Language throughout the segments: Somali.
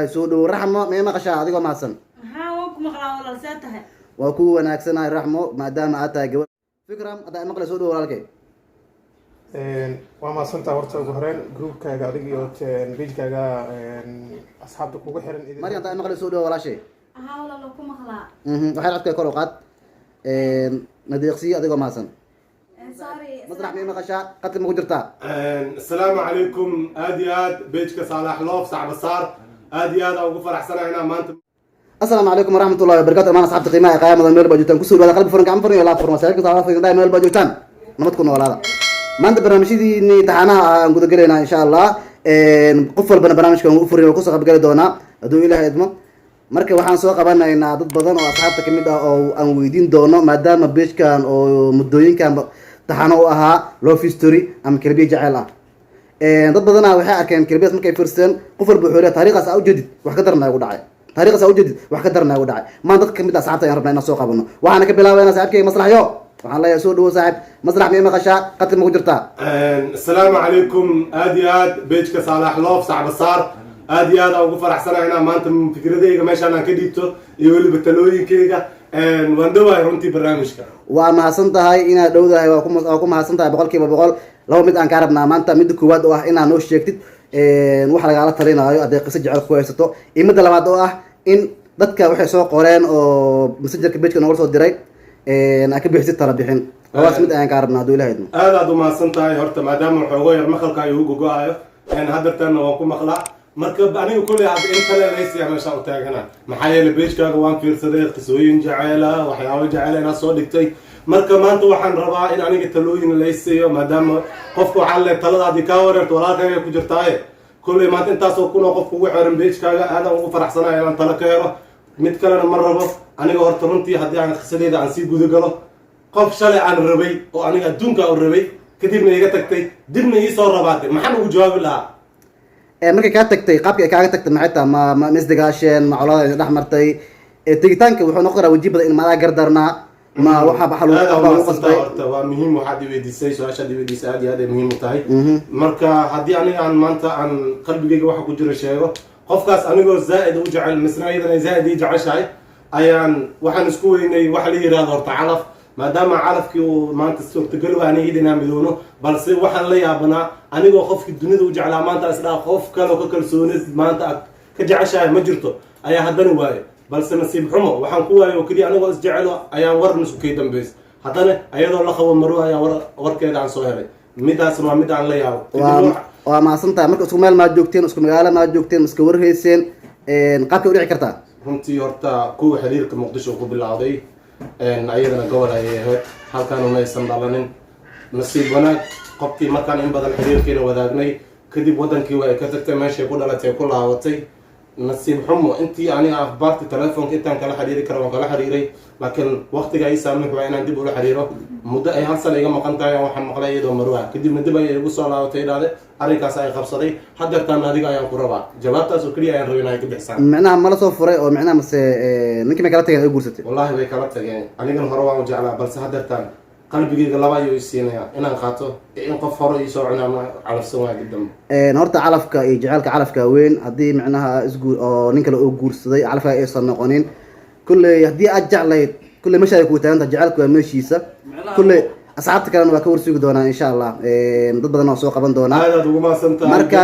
soo dhow raxmo mee maqashaa adigoo mahadsan waan ku maqlaa walaal see tahay waa ku wanaagsanahay raxmo maadaama aad tahay gabadh fikram haddaa maqlay soo dhow walaalkay waa mahadsantaa horta ugu horeen groupkaaga adig iyo pagekaaga asxaabta kugu xiran maryan haddaa maqlay soo dhow walaashay walaal ku maqlaa waxay codkay kor u qaad nadiiqsiyo adigoo mahadsan masrax mee maqashaa qadka ma ku jirtaa السلام عليكم آديات بيجك صالح لوف صعب صار آديات أو غفر أحسن هنا ما أنت السلام عليكم ورحمة الله وبركاته أمان أصحاب قيمة قيام ميل باجوتان كسور هذا قلب فرن كام فرن ولا فرن سالك تعرف إن دائما ميل باجوتان نمتكم ولا هذا ما أنت برنامجي إني تحنا نقول قلنا إن شاء الله قفل برنامج كم قفل وقصة قبل دونا أدو إلى هدمه marka waxaan soo qabanay inaad dad badan oo asxaabta kamid ah oo aan weydiin doono maadaama beejkan oo muddooyinkan taxano u ahaa love history ama kelbiye jacayl ah dad badan waxay arkeen kelbiyaas markay fiirsadeen qof walba wuxuu leeyahay taariikhdaas aa ujeedid wax ka daranaa ugu dhacay taariikhdaas aa ujeedid wax ka daranaa ugu dhacay maan dadka kamid ah asxaabta ayaan rabnaa inaan soo qabano waxaana ka bilaabaynaa saaxiibkay maslaxyo waxaan leeyahay soo dhawo saaxiib maslax mee maqashaa qadka ma ku jirtaa السلام عليكم آديات بيجك صالح لوف صعب صار آديات أو غفر أحسن هنا ما أنت فكرتي كمان أنا كديتو يقول بتلوين كيكا وندوا يرونتي برنامجك waa mahadsan tahay inaad dhowdahay waa ku mahadsan tahay boqolkiiba boqol laba mid aan ka rabnaa maanta midda koowaad oo ah inaad noo sheegtid waxa lagaala talinaayo hadday qiso jecel ku haysato iyo midda labaad oo ah in dadka waxay soo qoreen oo messengerka pageka nooga soo diray aan ka bixisid tala bixin labaas mid ayaan kaa rabnaa hadduu ilaha idmo aad u mahadsantahay horta maadaama waxooga yar maqalka ayuu ugu go-ayo haddartanna waan ku maqlaa marka aniga kuley hadda in kale laysiya meesha u taagana maxaa yeelay beejkaaga waan fiirsaday qisooyin jaceyla waxyaabo jaceyla inaad soo dhigtay marka maanta waxaan rabaa in aniga talooyin laysiiyo maadaama qofka waxaa le taladaadii kaa wareerto walaalkaaga ku jirtaaye kuley maanta intaasoo kunoo qofka ugu xiran beejkaaga aadaan ugu faraxsanayo inaan talo ka helo mid kalena ma rabo aniga horta runtii haddii aan qisadeyda aan sii gudagalo qof shalay aan rabay oo aniga adduunka u rabay kadibna iga tagtay dibna iisoo rabaatay maxaan ugu jawaabi lahaa markay kaa tagtay qaabka ay kaaga tagtay maxay tahay ma isdigaasheen ma colada idin dhex martay tegitaanka wuxuu noqon karaa waji badan in maadaa gardarnaa ma waxa lagu qasbay horta waa muhiim waxaad i weydiisay su-aashaad i weydiisay aad iyo aad ay muhiim u tahay marka haddii aniga aan maanta aan qalbigayga waxa ku jira sheego qofkaas anigoo zaa'id u jecel misna iyadana zaa'id ii jeceshahay ayaan waxaan isku weynay waxa la yihahdo horta calaf maadaama calafkii uu maanta suurtagal waa aniga idinaa midoono balse waxaan la yaabanaa anigoo qofkii dunida u jeclaa maanta isdhaa qof kaleo ka kalsoonid maanta aad ka jeceshahay ma jirto ayaa haddana waaye balse nasiib xumo waxaan ku waayo oo keliya anigoo isjecelo ayaan war isku kay dambays haddana ayadoo la qabo maro ayaa warkeeda aan soo helay midaasna waa mid aan la yaabo waa mahadsan tahay marka isku meel maad joogteen isku magaalo maad joogteen iska warhayseen qaabkay u dhici kartaa runtii horta kuwa xiriirka muqdisho ku bilowday ayadana gobol ayay ahayd halkaan uma aysan dhalanin nasiib wanaag qofkii markaan in badan xiriirkiina wadaagnay kadib wadankii waa ay ka tagtay meeshay ku dhalatay ku laabatay nasiib xumo intii aniga akhbaarta telefoonka intaan kala xiriiri kara waan kala xiriiray laakiin waqtiga ay saamix waa inaan dib ula xiriiro muddo ay hal sana iga maqan tahay waxaan maqlay iyadoo marwa kadibna dib ayay igu soo laabatay idhaahde arrinkaas ay qabsaday haddeertaan adiga ayaan ku rabaa jawaabtaas oo keliya ayaan rabay in ay ka bixisaan micnaha mala soo furay oo micnaha mase ninkii may kala tageen ay guursatay wallaahi way kala tageen anigan hore waan u jeclaa balse haddeertaan qalbigayga laba ayuu isiinayaa inaan qaato in qof hore ii soo cunaa ma calafsan waa gidam horta calafka iyo jecelka calafka weyn haddii micnaha oo nin kale oo guursaday calafka aysan noqonin kulley haddii aad jeclayd kulley meesha ay ku taaganta jecelku waa meeshiisa kulley asxaabta kalena waa ka warsugi doonaa insha allah dad badan oo soo qaban doonaa aadaad ugu mahadsantahay marka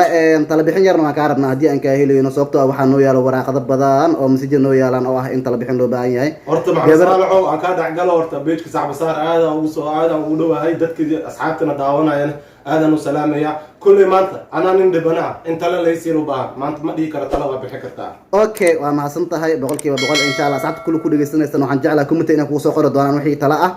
tala bixin yarna waan kaa rabnaa haddii aan kaa helayno sababtoo waxaa noo yaalo waraaqado badan oo masajir noo yaalaan oo ah in tala bixin loo baahan yahay horta maxasaalaxo aan kaa dhexgalo horta beejka sacbasaar aadaan ugu dhowahay dadkii asxaabtana daawanayana aadaan u salaamaya kulley maanta anaa nin dhibana ah in tale laysiin u baahan maanta ma dhihi kara tala waa bixi kartaa okay waa mahadsan tahay boqolkiiba boqol insha allah asxaabta kulli ku dhegeysanaysan waxaan jeclaha kumita inaan kugu soo qori doonaan wixii tala ah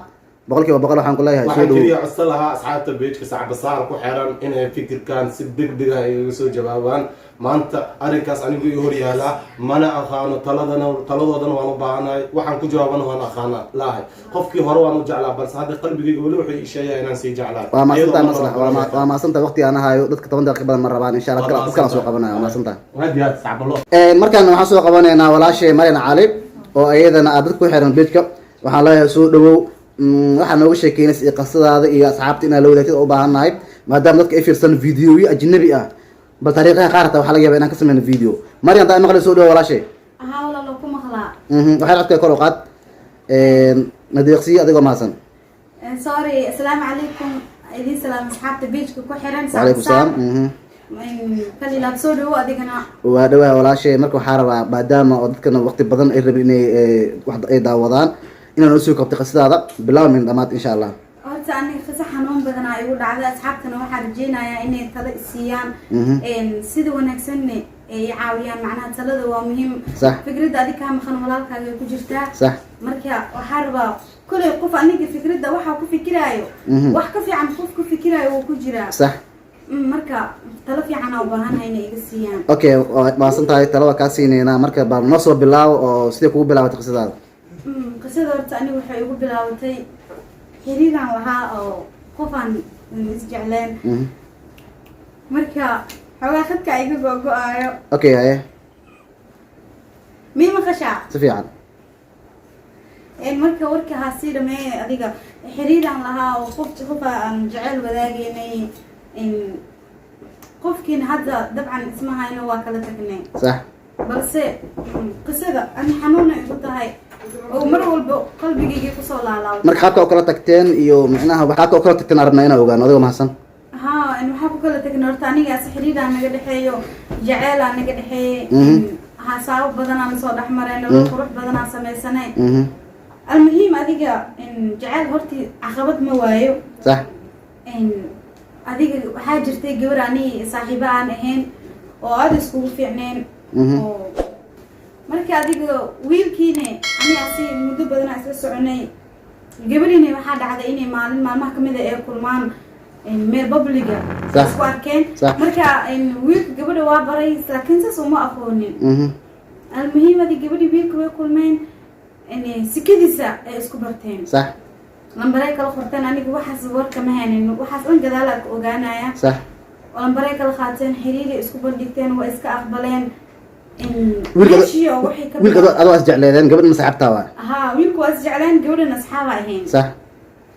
boqolkiiba boqol waxaan ku leeyahay waxaan keliya codsan lahaa asxaabta beejka sacbasaar ku xiran inay fikirkan si degdeg ah ay iga soo jawaabaan maanta arrinkaas anigu ii hor yaalaa mana aqaano taladoodana waan u baahanahay waxaan ku jawaabana waan aqaana laahay qofkii hore waan u jeclaa balse hadda qalbigayga weli wuxuu ii sheegaya inaan sii jeclaa waa mahadsantahay maslax waa mahadsantahay waqti aan ahayo dadka 10 daqiiqo badan ma rabaan insha allah dad kala soo qabanaya waa mahadsantahay hadiyaad sacbalo markaan waxaan soo qabanaynaa walaashay Maryan Cali oo ayadana aad dadku xiran beejka waxaan leeyahay soo dhawow waxaan nooga sheekeynaysa qasadaada iyo asxaabta inaa la wadaagtid u baahannahay maadaama dadka ay fiirsan fiidiyoyo ajnabi ah bal taariikhaha qaar taa waxaa laga yaabaa inaan ka sameyno video Maryam taa maqli soo dhawo walaashay ها ولا لو كم خلا waxay codka kor u qaad nadiiqsi adigoo maasan سوري السلام عليكم إذن سلام أصحاب بيجك كحرن وعليكم السلام كلي لا تصوروا أديكنا waa dhawaa walaashay marka waxaa rabaa maadaama oo dadkana waqti badan ay rabeen inay wax ay daawadaan inaan usoo kabtay qisadaada bilow min dhamaad insha Allah horta aniga qisa xanuun badan ay ugu dhacday asxaabtana waxaa rajeynayaa inay talo siiyaan sida wanaagsan ay caawiyaan macnaha talada waa muhiim صح fikradda adiga ka maqan walaalkaaga ku jirtaa صح marka waxaa rabaa kulay qof aniga fikradda waxa ku fikiraayo wax ka fiican qof ku fikiraayo uu ku jiraa صح marka talo fiican oo baahanay inay iga siiyaan okay maasan tahay talada ka siinayna marka bal noo soo bilaaw oo sidee kugu bilaabatay qisadaada qisada horta aniga waxay ugu bilaabatay xiriiraan lahaa oo qofaan isjecleen marka xogaa khadka iga go-go-aayo okay haye mii maqashaa si fiican marka warka haa sii dhameeye adiga xiriiraan lahaa oo qofa aan jecel wadaageynay qofkiina hadda dabcan ismahayno waa kala tagnay صح balse qisada ani xanuuna igu tahay oo mar walba qalbigayga kusoo laalaabay marka qaabka kala tagteen iyo macnaha qaabka kala tagteen arabna inaan ogaano adigoo mahadsan ها إنه حابب كل تكنورت أنا جالس حرير أنا قد حيو جعل أنا قد حي هساو بدنا نصور أحمر إنه لو روح بدنا سمي سنة المهم أديك إن جعل هرتي عقبت موايو صح إن أديك حاجرتي جوراني صاحبة أنا هين وعاد سكول في عنين مركي أديك ويل كيني أنا أسي مدو بدنا أساس عني قبليني واحد عدا إني مال محكمة إيه كل مان meel publiga isku arkeen marka wiilka gabadha waa baray laakiin saas uma aqoonin almuhiimadi gabadhi wiilka way kulmeen sikadiisa ay isku barteen صح lambaray kala qorteen aniga waxaas warka ma haynin waxaas dhan gadaal ka ogaanaya صح lambaray kala qaateen xiriiri isku bandhigteen waa iska aqbaleen wiilka adoo is jecleedeen gabadha masaxabtaa waa haa wiilku waa is jecleen gabadhana asxaaba ahayn صح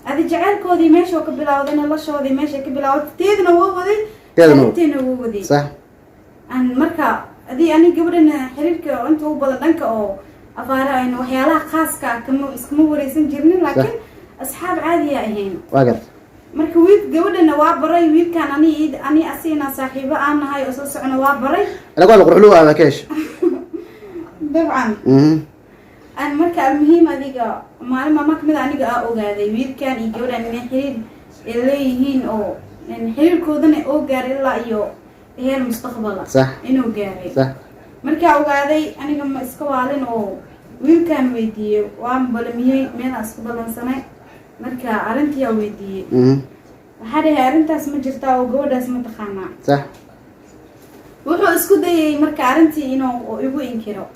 هذا جعل كودي ماشي وكبلا ودينا الله شودي ماشي كبلا ودينا وودي تيدنا وودي صح أن مركا هذه أنا قبل إن حريرك وأنت هو بدنك أو أفارا إنه وحيالها خاص كم اسمه وريسن جرني لكن أصحاب عادية هين واقف مركا ويد قبل إنه وابري ويد كان أني أسينا صاحبة أنا هاي أساس أنا وابري أنا أقول لك روح له هذا كيش طبعا أنا مركا المهم هذيك ما كمل أنا جا أوجاذي ويد كان يجور أن حرير اللي هين أو إن حرير كودنا أوجار إلا يو هي المستقبل صح إنه جاري صح مركا أوجاذي أنا جم إسكوالين أو ويد كان ويدي وعم بلميه من أسكوبل سنة مركا أرنتي أو ويدي هذا أرنت اسمه جرتا وجود اسمه تخانة صح وحو إسكودي مركا أرنتي إنه يبغى ينكره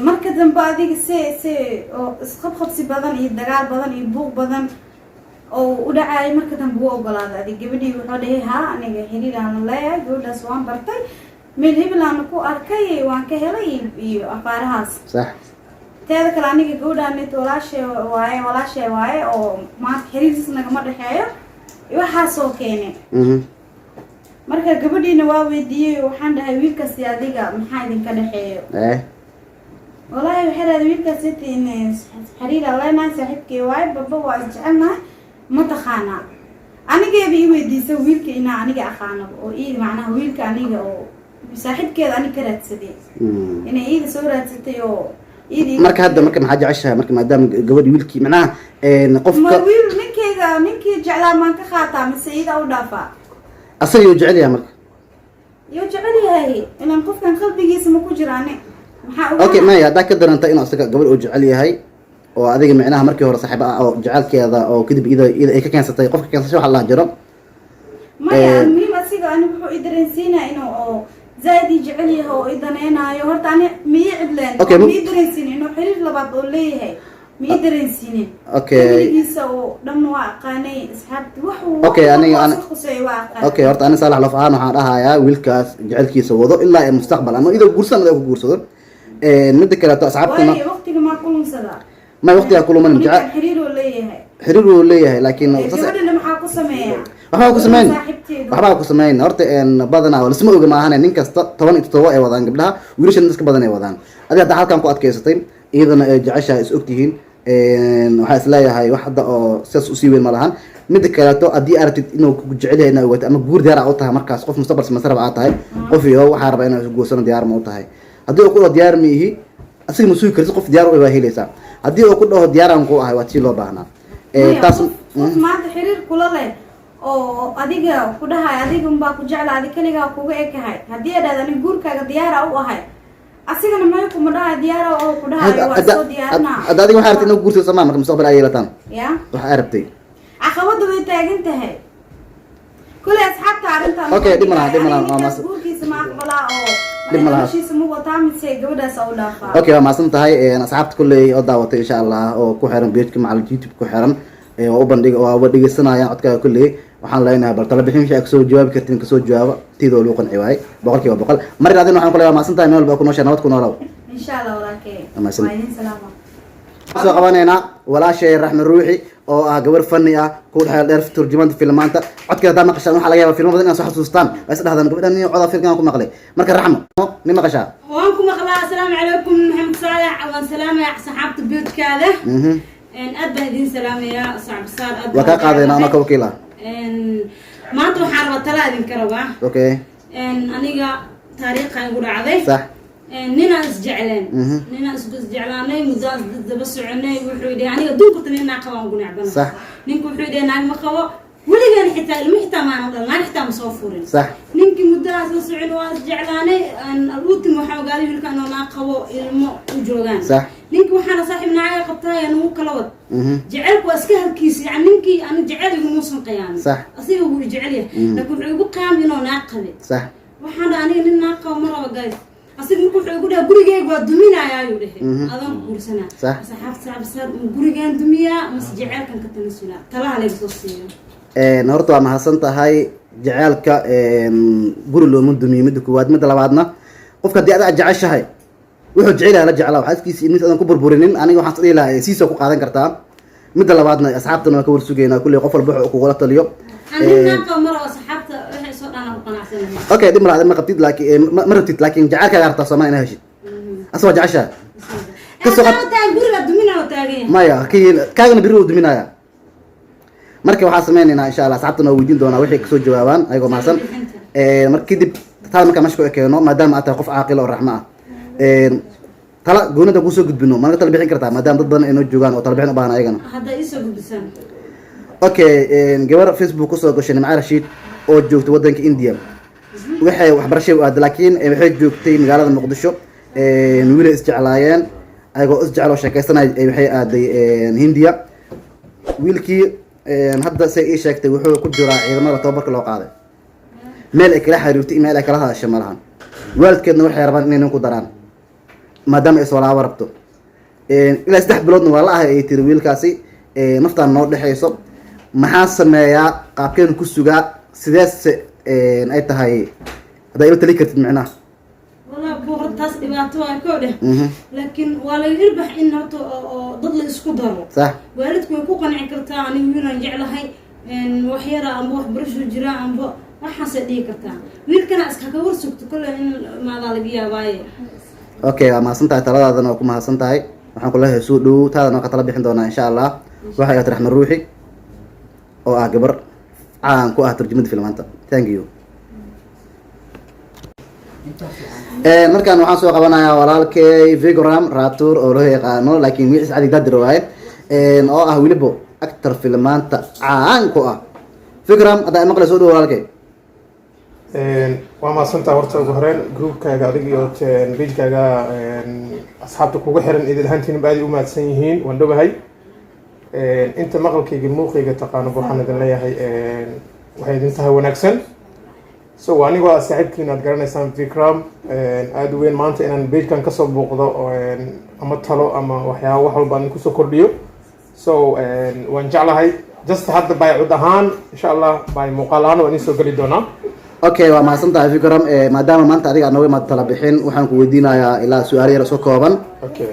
marka dambe adiga si isqabqabsi badan iyo dagaal badan iyo buuq badan oo u dhacay marka dambe wuu ogolaaday adiga gabadhii wuxuu dhahay haa aniga xiriir aan leeyahay gabadhaas waan bartay meel hebel aan ku arkay waan ka helay iyo afaarahaas صح teeda kale aniga gabadhaan walaashay waaye oo maanta xiriirkiis nagama dhexeeyo waxaasoo keenay marka gabadhiina waa weydiiyey waxaan dhahay wiilkaasi adiga maxaa idinka dhexeeyo والله وحنا ويلك ستي إن حريرة الله ما سحبك وايد بابا وأجعلنا متخانة أنا جاي بيودي سو ويلك إن أنا جا أخانا أو إيه معناه ويلك أنا جا أو سحبك أنا كرت سدي إن إيه صورة ستي أو إيه مرك هذا مرك ما حاجة عشها مرك ما دام جواد ويلك معناه نقف ما ويل من كذا جعل ما كخاطة من سيد أو دافع أصل يوجعلي يا مرك يوجعلي هاي إن نقف كان قلبي جسمه كجراني اوكي ما يا داك درنت انه اسك قبل او جعل yahay oo adiga macnaha markii hore saaxiib ah oo jacalkeeda oo kadib ida ay ka keensatay qofka keensasho waxa la jiro ma yaa mimi asiga anigu wuxuu idareensina inuu oo zaid jecel yahay oo idaneenayo horta ani mii cidleen mii dareensin inuu xiriir labaad oo leeyahay mii dareensin okay isa oo dhan waa aqaanay asxaabti wuxuu okay aniga okay horta ani salax laf ahaan waxaan dhahayaa wiilkaas jacelkiisa wado ilaa mustaqbal ama idoo guursanada ku guursado midda kale asxaabtuna waqtiga ma kulumsada ما وقتها كل من جعل حرير ولا حرير ولا لكن gabadhana maxaa ku sameeyaa waxba ku sameyn saaxiibteedu waxba ku sameyn horta badanaa wala isma oga maahan nin kasta 17 ay wadaan gabdhaha wiilashan iska badan ay wadaan adiga hadda halkan ku adkaysatay iyadana ay jeceshahay is ogtihiin waxaa is leeyahay wax hadda oo sidaas usii weyn ma lahan midda kaleeto haddii aragtid inuu ku jecel yahay inaa ogato ama guur diyaar u tahay markaas qof mustaqbal masarab aa tahay qof iyo waxaa rabaa inaa guursano diyaar ma u tahay haddii uu ku dhaho diyaar ma ihi asiga ma sugi kartid qof diyaar u waa helaysaa haddii uu ku dhaho diyaaraan ku ahay waa tii loo baahnaa taas qof maanta xiriir kula leh oo adiga ku dhahay adiga unbaa ku jecla adi kaligaa kuga ekahay haddii aad ani guurkaaga diyaara u ahay asigana may kuma dhahay diyaara oo ku dhahay waa soo diyaarnaa hadda adiga waxaa rabtay inuu guursato samaa marka mustaqbal ay yeelataan ya waxaa rabtay caqabada way taagan tahay kule asxaabta arrintan Okay, dhib ma laha, waa mas- guurkiisa ma aqbalaa oo Dhib ma laha. noloshiisa ma wataa mise gabadhaas u dhaafaa okay waa mahadsan tahay asxaabta kulley oo daawatay insha allah oo ku xiran pageka macal youtube ku xiran oo u bandhig oo uba dhegeysanayaan codkaaga kulley waxaan leenahay bal tala bixin shay kasoo jawaabi kartiin kasoo jawaaba tiidoo lagu qanci waayay 100% mar raadin waxaan ku leeyahay mahadsan tahay meel baa ku nooshaa nabad ku noolow insha allah walaalkay Ama sida- waa idin salaama soo qabanayna walaashay raxmed ruuxi oo ah gabar fanni ah ku dhaxay dheer turjumaanta filmaanta codkeeda hadaa maqashaan waxaa laga yaabaa filmo badan inaad soo xasuustaan waa is dhahdaan gabadhan nin codaa filkan ku maqlay marka raxmo nin maqashaa waan ku maqlaa assalaamu calaykum maxamed saalax waan salaamayaa saxaabta beedkaada aad baan idiin salaamayaa sacbisaar aad waa kaa qaadayna anoo ka wakiila maanta waxaan rabaa tala idinka rabaa okay aniga taariikhaan igu dhacday sax ninaan isjecleen ninaan isjeclaanay muddaan daba soconay wuxuu yidhi aniga duunkurta ninaa qabaan ugu necbana Sax. ninka wuxuu yidhi naag ma qabo weligaan xitaa ilmo xitaa maana dhalin naag xitaa ma soo furin sax ninkii muddadaas la socon waa isjeclaanay ultim waxaa ogaaday wiilka inuu naag qabo ilmo u joogaan Sax. ninkii waxaana saaxiib naaga qabtaa nagu kala wad jecelku waa iska halkiisa yani ninkii ani jecel igumuusan qiyaamin Sax. asiga wuu i jecel yahay laakiin wuxuu igu qiyaamay inuu naag qabe sax waxaan dhaha aniga nin naag qabo ma raba guys asiga marka wuxuu igu dhaha gurigeyga waa duminayaa ayuu dhehe adaan ku guursanaa Sax. saxaabta sacbisaar gurigaan dumiyaa mase jecelkan ka tanasulaa talaha layga soo siiyo horta waa mahadsan tahay jaceelka guri looma dumiyo midda koowaad midda labaadna qofka haddii adaa jeceshahay wuxuu jecel yahay la jeclaa xaaskiisa iyo midka adan ku burburinin aniga waxaan isdhihi lahaa siisoo ku qaadan kartaa midda labaadna asxaabtana waan ka warsugeynaa kulley qof walba wuxuu kugula taliyo anin naag qabo ma rabo saxaabta waxay soo dhaan aan ku qanacsanahay okay dhib malaha ma qabtid laakiin ma rabtid laakiin jaceelkaaga hartaa soomaa inaa heshid asagoo jeceshahay kasoo qad taa guriga duminaa taagan yahay maya kaagana biri uu duminayaa marka waxaa sameynaynaa insha allah asxaabtana waa weydiin doonaa waxay kasoo jawaabaan ayagoo mahadsan marka kadib taada markaa meesha ku ekeeno maadaama aad tahay qof caaqil oo raxmo ah tala goonada kusoo gudbino mana tala bixin kartaa maadaama dad badan ay noo joogaan oo tala bixin u baahan ayagana hadda isoo gudbisaan okay gabar facebook kusoo gashay nimca rashiid oo joogta wadanka india waxay waxbarashay u aaday laakiin waxay joogtay magaalada muqdisho wiilay isjeclaayeen ayagoo isjecloo sheekaysanay waxay aaday hindiya wiilkii hadda say ii sheegtay wuxuu ku jiraa ciidamada tababarka loo qaaday meel ay kala xiriirtay meel ay kala hadashay ma lahan waalidkeedna waxay rabaan inay nin ku daraan maadaama ay soolaabo rabto ilaa 3 biloodna waa la ahay ay tiri wiilkaasi naftaan noo dhexayso maxaa sameeyaa qaabkeen ku sugaa sideese ay tahay haddaa ila tali kartid micnaha walaa buuqad taas dhibaato waa koo dheh laakiin waa laga irbax in horta oo dad la isku daro sax waalidku way ku qanci kartaa aniga wiilaan jeclahay waxyara amba waxbarasho jira amba waxaasay dhihi kartaa wiilkana iskaga war sugto kolle in maadaa laga yaabaaye okay waa mahadsan tahay taladaadana waa ku mahadsan tahay waxaan ku leeyahay soo dhow taadana waa ka tala bixin doonaa insha allah waxay ahayd raxmed ruuxi oo ah gabar caan ku ah tarjumada filmaanta thank you markaan waxaan soo qabanayaa walaalkay vigoram ratur oo loo yaqaano laakiin wiicis cadi dadir waaye oo ah weliba actor filmaanta caan ku ah vigoram haddaa maqlay soo dhow walaalkay waa mahadsantaa horta ugu horeen groupkaaga adig iyo pagekaaga asxaabta kugu xiran idil ahaantiinba aad u mahadsan yihiin waan dhowahay inta maqalkayga muuqayga taqaanaba waxaan idin leeyahay waxay idin tahay wanaagsan so anigoo ah saaxiibkiina aad garanaysaan vikram aada u weyn maanta inaan pagekan kasoo booqdo ama talo ama waxyaaba wax walba aan kusoo kordhiyo so waan jeclahay just hadda by cud ahaan insha allah by muuqaal ahaan waan idiin soo geli doonaa okay waa mahadsan tahay vikram maadaama maanta adiga aad nooga imaad tala bixin waxaan ku weydiinayaa ilaa su-aal yar soo kooban okay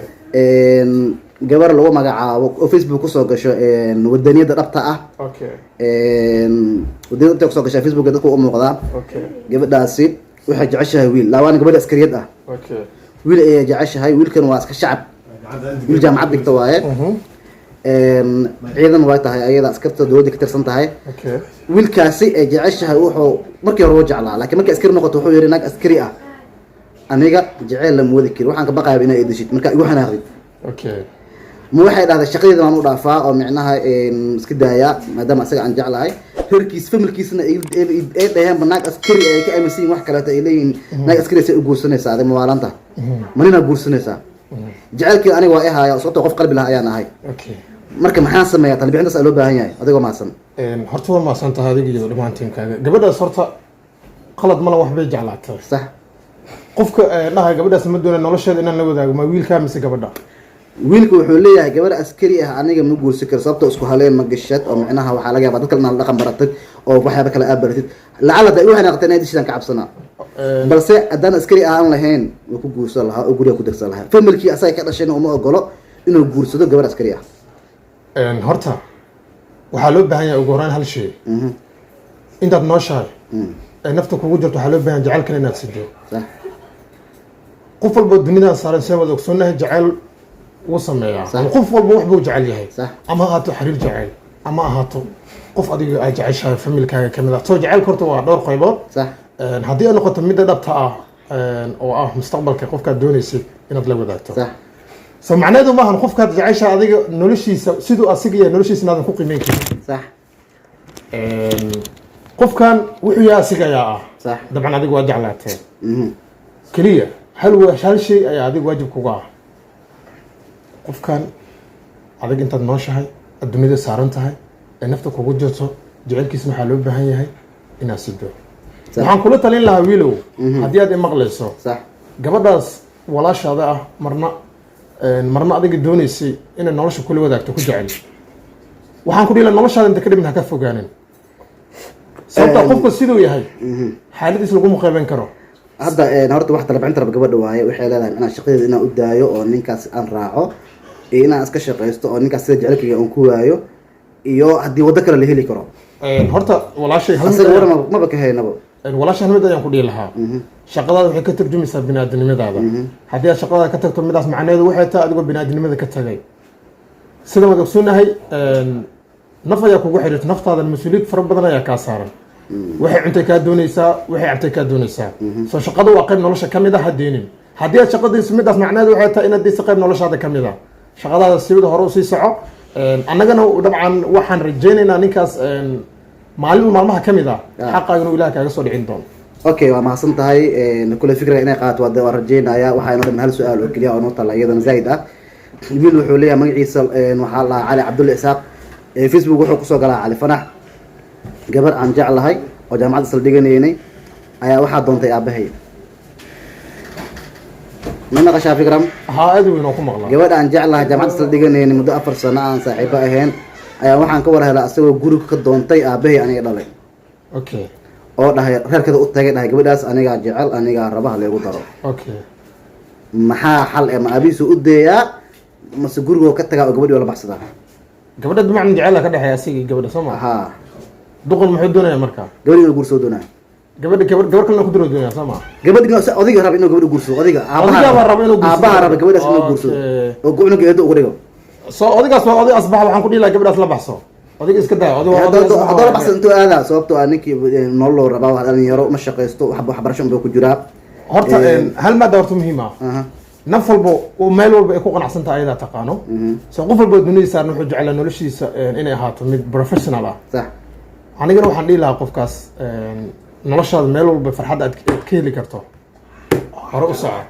gabar lagu magacaabo oo Facebook kusoo gasho wadaniyada dhabta ah okay wadaniyada dhabta kusoo gasho Facebook dadku u muuqdaa okay gabadhaasi waxay jeceshahay wiil laawaan gabadha askariyad ah okay wiil ay jeceshahay wiilkan waa iska shacab wiil jaamacad dhigta waaye ciidan way tahay ayada askarta dowladda ka tirsan tahay okay wiilkaasi ay jeceshahay wuxuu markii hore u jeclaa laakiin markii askari noqoto wuxuu yiri naag askari ah aniga jecel la moodi kari waxaan ka baqayaa inay idishid marka igu xanaaqday okay ma waxay dhahday shaqadeeda waan u dhaafaa oo micnaha iska daaya maadaama asaga aan jeclahay herkiis familkiisna ay dhaheen naag askari ay ka aaminsan wax kale ay leeyihiin naag askari ay u guursanaysaa aday mawaalanta manina guursanaysaa jecelkii aniga waa ihaya sababtoo qof qalbi laha ayaan ahay okay marka maxaan sameeyaa talbiixintaas loo baahan yahay adigoo maasan horta waa maasan tahay adiga iyo dhammaan tiimkaaga gabadhaas horta qalad mala waxbay jeclaatay sax qofka dhahay gabadhaas ma doona nolosheeda inaan la wadaago ma wiilkaa mise gabadha wiilku wuxuu leeyahay gabar askari ah aniga ma guursan karo sababtoo isku haleen ma gashad oo micnaha waxaa laga yaabaa dadka inaad dhaqan baratid oo waxyaaba kale aad baratid lacala da igu xanaaqtay inaad dishidan ka cabsanaa balse haddaan askari aan lahayn wuu ku guursan lahaa oo guriga ku degsan lahaa familkii asaga ka dhashayna uma ogolo inuu guursado gabar askari ah horta waxaa loo baahan yahay ugu horaan hal shay intaad nooshahay ee nafta kugu jirto waxaa loo baahan jacaylkan inaad sido sax qof walba dunidaan saaran seen wada ogsoonahay jacayl wuu sameeyaa ama qof walba wax buu jecel yahay sax ama ahaato xiriir jacayl ama ahaato qof adiga aad jeceshahay familkaaga kamid ah soo jacaylka horta waa dhowr qaybood sax haddii ay noqoto midda dhabta ah oo ah mustaqbalka qofkaad doonaysid inaad la wadaagto sax soo macnaheedu maahan qofkaad jeceshahay adiga noloshiisa siduu asiga yahay noloshiisa inaadan ku qiimeyn karin sax qofkan wuxuu yahay asiga ayaa ah sax dabcan adiga waa jeclaateen keliya hal shay ayaa adiga waajib kuga ah qofkan adig intaad nooshahay adduunyada saaran tahay ee nafta kugu jirto jecelkiisna waxaa loo baahan yahay inaad sido waxaan kula talin lahaa wiilow haddii aad imaqlayso sax gabadhaas walaashaada ah marna adiga doonaysay inay nolosha kula wadaagto ku jecel waxaan ku dhihi lahaa noloshaada inta ka dhimin ha ka fogaanin sababta qofka siduu yahay xaaladiis laguma qeyban karo hadda horta wax talabcinta raba gabadha waaye waxay leedahay inaan shaqadeeda inaan u daayo oo ninkaas aan raaco iyo inaan iska shaqaysto oo ninkaas sida jecelkayga aan ku waayo iyo haddii waddo kale la heli karo horta walaashay asaga war maba ka haynaba walaashay hal mid ayaan ku dhihi lahaa shaqadaada waxay ka turjumaysaa biniaadanimadaada haddii aad shaqadaada ka tagto midaas macnaheedu waxay tahay adigoo biniaadanimada ka tagay sida wad ogsoonahay naf ayaa kugu xiriirta naftaadan mas-uuliyad fara badan ayaa kaa saaran waxay cuntay kaa doonaysaa waxay cabtay kaa doonaysaa soo shaqada waa qayb nolosha ka mid ah hadeenin haddii aad shaqadiisa midaas macnaheedu waxay tahay inaad daysa qayb noloshaada ka mid ah shaqadaada sida hore usii soco annagana dabcan waxaan rajaynaynaa ninkaas maalin maalmaha ka mid ah xaqaaga inuu ilaah kaaga soo dhicin doono okay waa mahadsan tahay kule fikra inay qaato waa rajaynaya waxaa inoo dhan hal su-aal oo keliya oo noo tala iyadana zaa'id ah wiil wuxuu leeyahay magaciisa waxaa lahaa cali cabdulla isaaq Facebook wuxuu kusoo galaa cali fanax gabar aan jeclahay oo jaamacadda isla dhiganaynay ayaa waxaa doontay aabahay ma maqashaa fikram haa aad weyn oo ku maqlaa gabadh aan jeclahay jaamacadda isla dhiganaynay muddo 4 sano aan saaxiibo ahayn ayaa waxaan ka war helaa asagoo guriga ka doontay aabahay aniga dhalay okay oo dhahay reerkeeda u tagay dhahay gabadhaas anigaa jecel anigaa rabaha leegu daro okay maxaa xal ma aabihiisu u deeyaa mase gurigoo ka tagaa oo gabadhii la baxsadaa gabadha dumacna jecel ka dhaxay asigii gabadha soo ma ها duqul muxuu doonayaa marka gabadhi inuu guursado doonaa gabadha gabar kalena ku diro doonaya soo ma gabadhi odayga raba inuu gabadhi guursado odayga Odayga raba inuu guursado. aabaha raba gabadhaas inuu guursado oo cunuga eedo ugu dhigo soo odigaas waa oday asbax waxaan ku dhihi lahaa gabadhaas la baxso odiga iska daa oday waa oday asbax hadda la baxsan intuu aadaa sababtoo ah ninkii nolol rabaa wax dhalinyaro ma shaqaysto waxbarasho unbaa ku jiraa horta hal maada horta muhiim ah naf walbo oo meel walba ay ku qanacsan tahay ayadaa taqaano soo qof walba dunida saaran wuxuu jeclaa noloshiisa inay ahaato mid professional ah sax anigana waxaan dhihi lahaa qofkaas noloshaada meel walba farxad aad ka heli karto hore u soco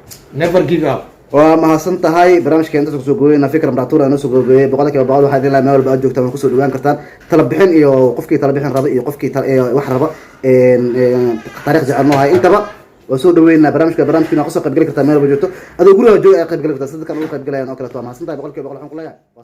never give up waa mahadsan tahay barnaamijka inta soo gooyayna fikra maraatuur aan soo gooyay boqolkiiba boqol waxaad ilaa meel walba aad joogtaan ku soo dhawaan kartaan tala bixin iyo qofkii tala bixin raba iyo qofkii wax raba taariikh jecelno hay intaba waa soo dhaweynaa barnaamijkiina ka soo qayb gali kartaa meel walba joogto adoo guriga jooga ay qayb gali kartaa sidoo kale ugu qayb galayaan oo kale waa mahadsan tahay boqolkiiba boqol waxaan ku leeyahay waa